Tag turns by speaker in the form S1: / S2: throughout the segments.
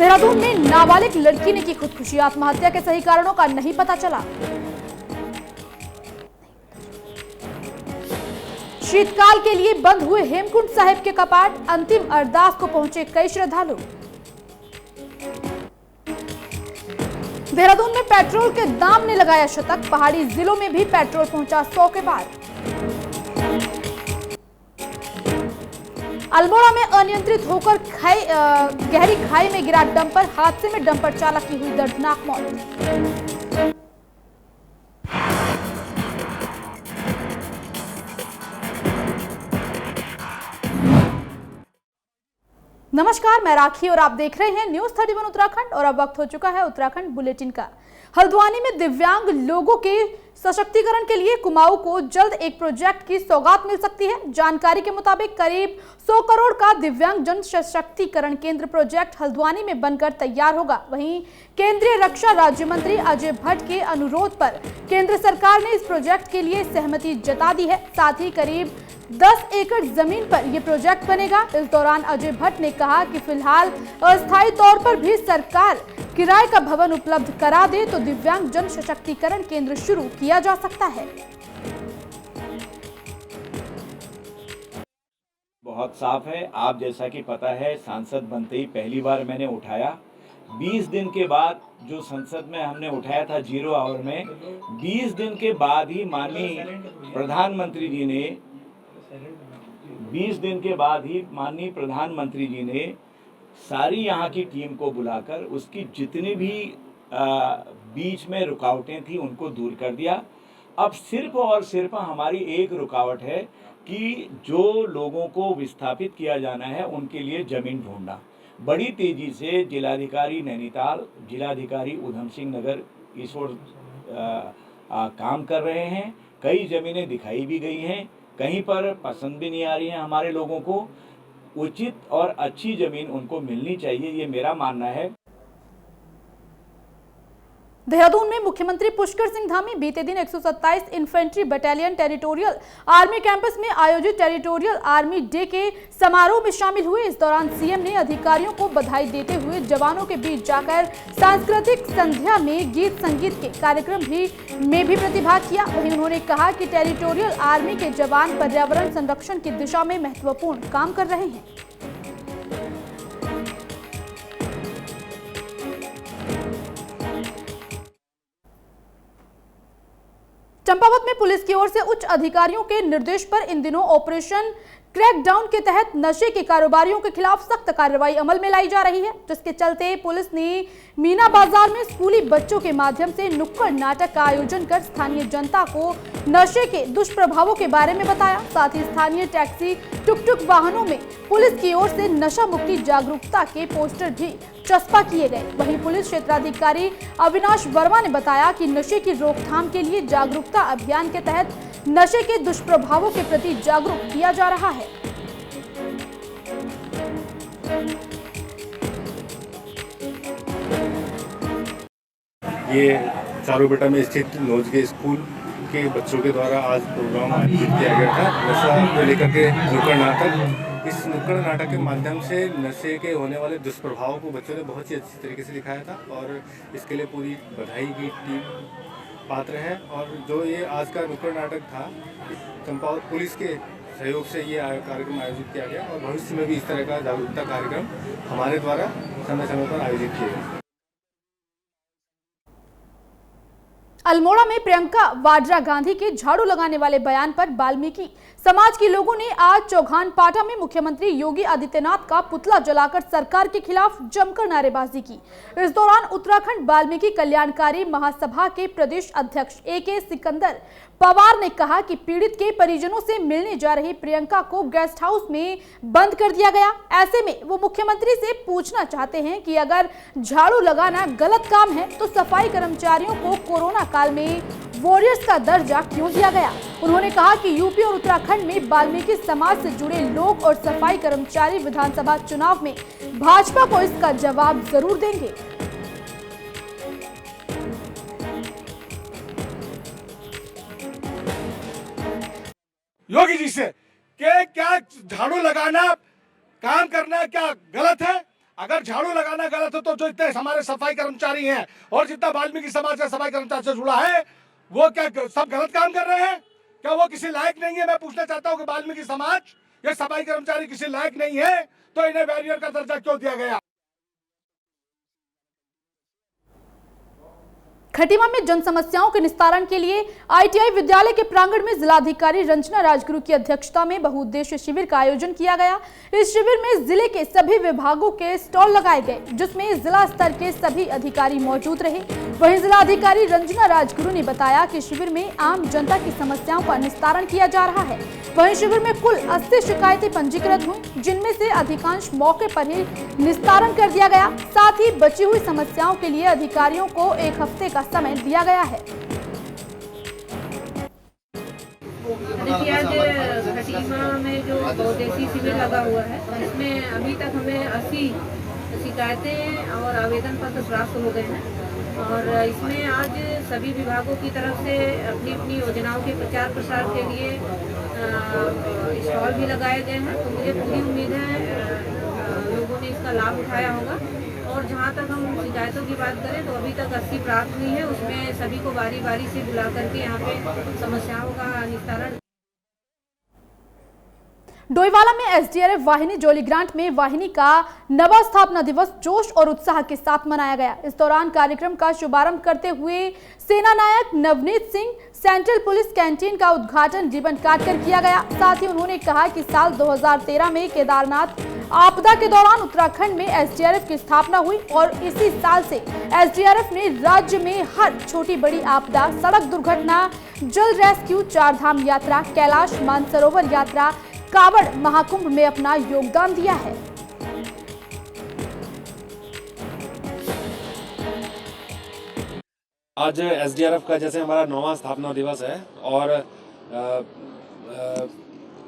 S1: देहरादून में नाबालिग लड़की ने की खुदकुशी, आत्महत्या के सही कारणों का नहीं पता चला। शीतकाल के लिए बंद हुए हेमकुंड साहिब के कपाट, अंतिम अरदास को पहुंचे कई श्रद्धालु। देहरादून में पेट्रोल के दाम ने लगाया शतक, पहाड़ी जिलों में भी पेट्रोल पहुंचा 100 के पार। अल्मोड़ा में अनियंत्रित होकर गहरी खाई में गिरा डंपर, हादसे में डंपर चालक की हुई दर्दनाक मौत। नमस्कार, मैं राखी और आप देख रहे हैं न्यूज 31 उत्तराखंड और अब वक्त हो चुका है उत्तराखंड बुलेटिन का। हल्द्वानी में दिव्यांग लोगों के सशक्तिकरण के लिए कुमाऊं को जल्द एक प्रोजेक्ट की सौगात मिल सकती है। जानकारी के मुताबिक करीब 100 करोड़ का दिव्यांग जन सशक्तिकरण केंद्र प्रोजेक्ट हल्द्वानी में बनकर तैयार होगा। वहीं केंद्रीय रक्षा राज्य मंत्री अजय भट्ट के अनुरोध पर केंद्र सरकार ने इस प्रोजेक्ट के लिए सहमति जता दी है। साथ ही करीब 10 एकड़ जमीन पर यह प्रोजेक्ट बनेगा। इस दौरान अजय भट्ट ने कहा कि फिलहाल अस्थायी तौर पर भी सरकार किराए का भवन उपलब्ध करा दे तो दिव्यांग जन सशक्तिकरण केंद्र शुरू किया जा सकता है।
S2: बहुत साफ है। आप जैसा कि पता है, सांसद बनते ही पहली बार मैंने उठाया। 20 दिन के बाद जो संसद में हमने उठाया था 0 आवर में, 20 दिन के बाद ही माननीय प्रधानमंत्री जी ने सारी यहाँ की टीम को बुलाकर उसकी जितनी भी बीच में रुकावटें थी उनको दूर कर दिया। अब सिर्फ और सिर्फ हमारी एक रुकावट है कि जो लोगों को विस्थापित किया जाना है उनके लिए जमीन ढूंढना। बड़ी तेजी से जिलाधिकारी नैनीताल, जिलाधिकारी उधम सिंह नगर इस ओर काम कर रहे हैं। कई जमीनें दिखाई भी गई हैं, कहीं पर पसंद भी नहीं आ रही हैं हमारे लोगों को। उचित और अच्छी जमीन उनको मिलनी चाहिए, ये मेरा मानना है।
S1: देहरादून में मुख्यमंत्री पुष्कर सिंह धामी बीते दिन 127 infantry battalion territorial army campus में आयोजित टेरिटोरियल आर्मी डे के समारोह में शामिल हुए। इस दौरान सीएम ने अधिकारियों को बधाई देते हुए जवानों के बीच जाकर सांस्कृतिक संध्या में गीत संगीत के कार्यक्रम में भी प्रतिभाग किया। वहीं उन्होंने कहा कि टेरिटोरियल आर्मी के जवान पर्यावरण संरक्षण की दिशा में महत्वपूर्ण काम कर रहे हैं। चंपावत में पुलिस की ओर से उच्च अधिकारियों के निर्देश पर इन दिनों ऑपरेशन क्रैकडाउन के तहत नशे के कारोबारियों के खिलाफ सख्त कार्रवाई अमल में लाई जा रही है, जिसके चलते पुलिस ने मीना बाजार में स्कूली बच्चों के माध्यम से नुक्कड़ नाटक का आयोजन कर स्थानीय जनता को नशे के दुष्प्रभावों के बारे में बताया। साथ ही स्थानीय टैक्सी टुक-टुक वाहनों में पुलिस की ओर से नशा मुक्ति जागरूकता के पोस्टर भी चस्पा किए गए। वहीं पुलिस क्षेत्राधिकारी अविनाश वर्मा ने बताया कि नशे की रोकथाम के लिए जागरूकता अभियान के तहत नशे के दुष्प्रभावों के प्रति जागरूक किया जा रहा है।
S3: ये चारोबेटा में स्थित नौजगे स्कूल के बच्चों के द्वारा आज प्रोग्राम आयोजित किया गया था, नशा को लेकर के नुक्कड़ नाटक। इस नुक्कड़ नाटक के माध्यम से नशे के होने वाले दुष्प्रभावों को बच्चों ने बहुत ही अच्छी तरीके से दिखाया था और इसके लिए पूरी बधाई की टीम पात्र है। और जो ये आज का नुक्कड़ नाटक था, चंपावत पुलिस के सहयोग से ये कार्यक्रम आयोजित किया गया और भविष्य में भी इस तरह का जागरूकता कार्यक्रम हमारे द्वारा समय समय पर आयोजित किए गए।
S1: अल्मोड़ा में प्रियंका वाड्रा गांधी के झाड़ू लगाने वाले बयान पर वाल्मीकि समाज के लोगों ने आज चौघान पाटा में मुख्यमंत्री योगी आदित्यनाथ का पुतला जलाकर सरकार के खिलाफ जमकर नारेबाजी की। इस दौरान उत्तराखंड वाल्मीकि कल्याणकारी महासभा के प्रदेश अध्यक्ष AK सिकंदर पवार ने कहा कि पीड़ित के परिजनों से मिलने जा रही प्रियंका को गेस्ट हाउस में बंद कर दिया गया। ऐसे में वो मुख्यमंत्री से पूछना चाहते हैं कि अगर झाड़ू लगाना गलत काम है तो सफाई कर्मचारियों को कोरोना काल में वॉरियर्स का दर्जा क्यों दिया गया। उन्होंने कहा कि यूपी और उत्तराखंड में वाल्मीकि समाज से जुड़े लोग और सफाई कर्मचारी विधानसभा चुनाव में भाजपा को इसका जवाब जरूर देंगे।
S4: योगी जी से कि क्या झाड़ू लगाना काम करना क्या गलत है। अगर झाड़ू लगाना गलत हो तो जो इतने हमारे सफाई कर्मचारी हैं और जितना वाल्मीकि समाज का सफाई कर्मचारी से जुड़ा है, वो क्या सब गलत काम कर रहे हैं? क्या वो किसी लायक नहीं है? मैं पूछना चाहता हूँ कि वाल्मीकि समाज, ये सफाई कर्मचारी किसी लायक नहीं है, तो इन्हें बैरियर का दर्जा क्यों दिया गया?
S1: खटीमा में जन समस्याओं के निस्तारण के लिए आईटीआई विद्यालय के प्रांगण में जिलाधिकारी रंजना राजगुरु की अध्यक्षता में बहुउद्देशीय शिविर का आयोजन किया गया। इस शिविर में जिले के सभी विभागों के स्टॉल लगाए गए, जिसमें जिला स्तर के सभी अधिकारी मौजूद रहे। वहीं जिलाधिकारी रंजना राजगुरु ने बताया कि शिविर में आम जनता की समस्याओं का निस्तारण किया जा रहा है। वहीं शिविर में कुल 80 शिकायतें पंजीकृत हुई, जिनमें से अधिकांश मौके पर ही निस्तारण कर दिया गया। साथ ही बची हुई समस्याओं के लिए अधिकारियों को 1 हफ्ते का समय दिया गया है।
S5: देखिए, आज खटीमा में जो बहुउद्देशीय शिविर लगा हुआ है, इसमें अभी तक हमें 80 शिकायतें और आवेदन पत्र प्राप्त हो गए हैं और इसमें आज सभी विभागों की तरफ से अपनी अपनी योजनाओं के प्रचार प्रसार के लिए स्टॉल भी लगाए गए हैं। तो मुझे पूरी उम्मीद है लोगों ने इसका लाभ उठाया होगा। और जहाँ तक हम शिकायतों की बात करें तो अभी तक 80 प्राप्त हुई है, उसमें सभी को बारी बारी से बुला करके यहाँ पे समस्याओं का निस्तारण।
S1: डोईवाला में एसडीआरएफ वाहिनी जोली ग्रांट में वाहिनी का नवा स्थापना दिवस जोश और उत्साह के साथ मनाया गया। इस दौरान कार्यक्रम का शुभारंभ करते हुए सेना नायक Navneet Singh central police canteen का उद्घाटन रिबन काटकर किया गया। साथ ही उन्होंने कहा कि साल 2013 में केदारनाथ आपदा के दौरान उत्तराखंड में एसडीआरएफ की स्थापना हुई और इसी साल से एसडीआरएफ ने राज्य में हर छोटी बड़ी आपदा, सड़क दुर्घटना, जल रेस्क्यू, चारधाम यात्रा, कैलाश मानसरोवर यात्रा, कावड़ महाकुंभ में अपना योगदान दिया है।
S6: आज एसडीआरएफ का जैसे हमारा 9वां स्थापना दिवस है और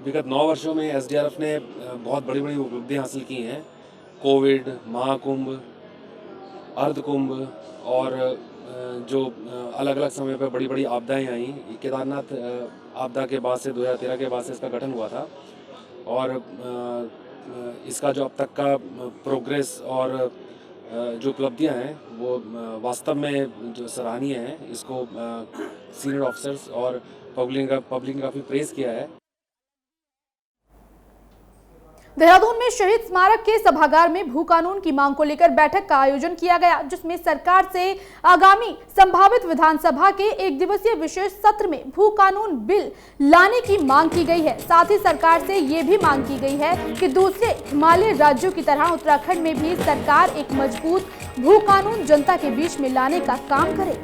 S6: विगत 9 वर्षों में एसडीआरएफ ने बहुत बड़ी बड़ी उपलब्धियां हासिल की हैं। कोविड, महाकुंभ, अर्धकुंभ और जो अलग अलग समय पर बड़ी बड़ी आपदाएं आई। केदारनाथ आपदा के बाद से 2013 के बाद से इसका गठन हुआ था और इसका जो अब तक का प्रोग्रेस और जो उपलब्धियां हैं वो वास्तव में जो सराहनीय हैं। इसको सीनियर ऑफिसर्स और पब्लिक ने काफ़ी प्रेज़ किया है।
S1: देहरादून में शहीद स्मारक के सभागार में भू कानून की मांग को लेकर बैठक का आयोजन किया गया, जिसमें सरकार से आगामी संभावित विधानसभा के 1 दिवसीय विशेष सत्र में भू कानून बिल लाने की मांग की गई है। साथ ही सरकार से ये भी मांग की गई है कि दूसरे हिमालयी राज्यों की तरह उत्तराखंड में भी सरकार एक मजबूत भू कानून जनता के बीच में लाने का काम करे।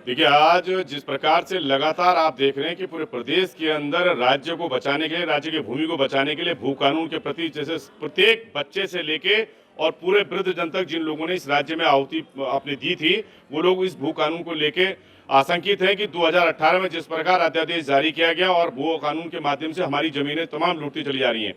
S7: देखिए, आज जिस प्रकार से लगातार आप देख रहे हैं कि पूरे प्रदेश के अंदर राज्य को बचाने के लिए, राज्य की भूमि को बचाने के लिए भू कानून के प्रति जैसे प्रत्येक बच्चे से लेके और पूरे वृद्ध जन तक जिन लोगों ने इस राज्य में आहुति अपनी दी थी, वो लोग इस भू कानून को लेके आशंकित हैं कि 2018 में जिस प्रकार अध्यादेश जारी किया गया और भू कानून के माध्यम से हमारी जमीनें तमाम लूटती चली जा रही हैं।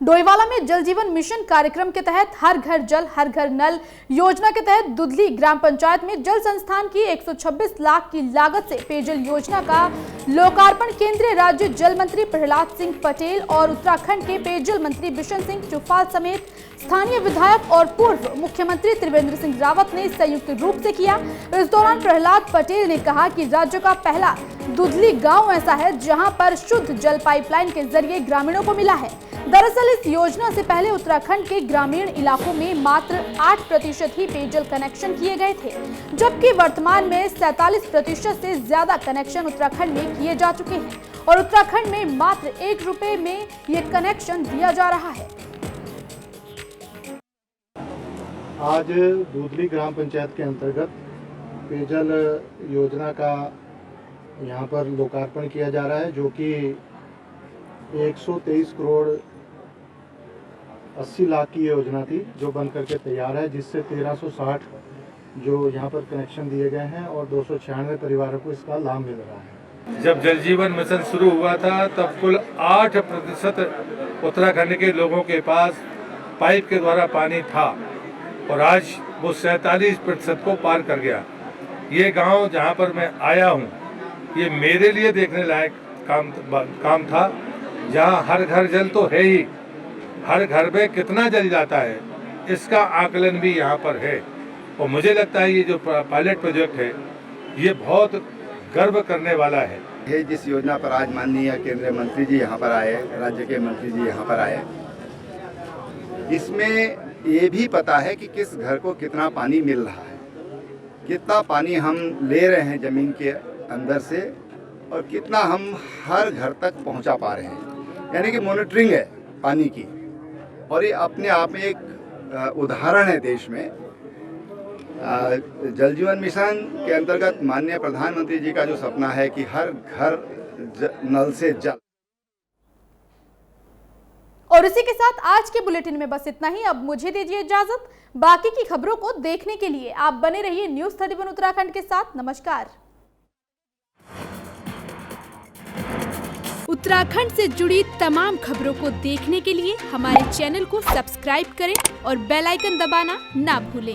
S1: डोईवाला में जल जीवन मिशन कार्यक्रम के तहत हर घर जल हर घर नल योजना के तहत दुधली ग्राम पंचायत में जल संस्थान की 126 लाख की लागत से पेयजल योजना का लोकार्पण केंद्रीय राज्य जल मंत्री प्रहलाद सिंह पटेल और उत्तराखंड के पेयजल मंत्री बिशन सिंह चुफाल समेत स्थानीय विधायक और पूर्व मुख्यमंत्री त्रिवेंद्र सिंह रावत ने संयुक्त रूप से किया। इस दौरान प्रहलाद पटेल ने कहा कि राज्य का पहला दुधली गांव ऐसा है जहां पर शुद्ध जल पाइपलाइन के जरिए ग्रामीणों को मिला है। दरअसल इस योजना से पहले उत्तराखंड के ग्रामीण इलाकों में मात्र 8% ही पेयजल कनेक्शन किए गए थे, जबकि वर्तमान में 47% से ज्यादा कनेक्शन उत्तराखंड में किए जा चुके हैं और उत्तराखंड में मात्र 1 रुपए में ये कनेक्शन दिया जा रहा है।
S8: आज दूधली ग्राम पंचायत के अंतर्गत पेयजल योजना का यहाँ पर लोकार्पण किया जा रहा है, जो कि 123 करोड़ 80 लाख की योजना थी, जो बन करके तैयार है, जिससे 1360 जो यहाँ पर कनेक्शन दिए गए हैं और 296 परिवारों को इसका लाभ मिल रहा है।
S3: जब जल जीवन मिशन शुरू हुआ था तब कुल 8% उत्तराखंड के लोगों के पास पाइप के द्वारा पानी था और आज वो 47% को पार कर गया। ये गांव जहां पर मैं आया हूं, ये मेरे लिए देखने लायक काम था। जहां हर घर जल तो है ही, हर घर में कितना जल जाता है इसका आकलन भी यहाँ पर है। और मुझे लगता है ये जो पायलट प्रोजेक्ट है ये बहुत गर्व करने वाला है।
S9: ये जिस योजना पर आज माननीय केंद्रीय मंत्री जी यहाँ पर आए, राज्य के मंत्री जी यहाँ पर आए, इसमें ये भी पता है कि किस घर को कितना पानी मिल रहा है, कितना पानी हम ले रहे हैं ज़मीन के अंदर से और कितना हम हर घर तक पहुँचा पा रहे हैं। यानी कि मॉनिटरिंग है पानी की, और ये अपने आप में एक उदाहरण है देश में। जल जीवन मिशन के अंतर्गत माननीय प्रधानमंत्री जी का जो सपना है कि हर घर नल से जल।
S1: और इसी के साथ आज के बुलेटिन में बस इतना ही। अब मुझे दीजिए इजाजत। बाकी की खबरों को देखने के लिए आप बने रहिए न्यूज़ 31 उत्तराखंड के साथ। नमस्कार। उत्तराखंड से जुड़ी तमाम खबरों को देखने के लिए हमारे चैनल को सब्सक्राइब करें और बेल आइकन दबाना ना भूलें।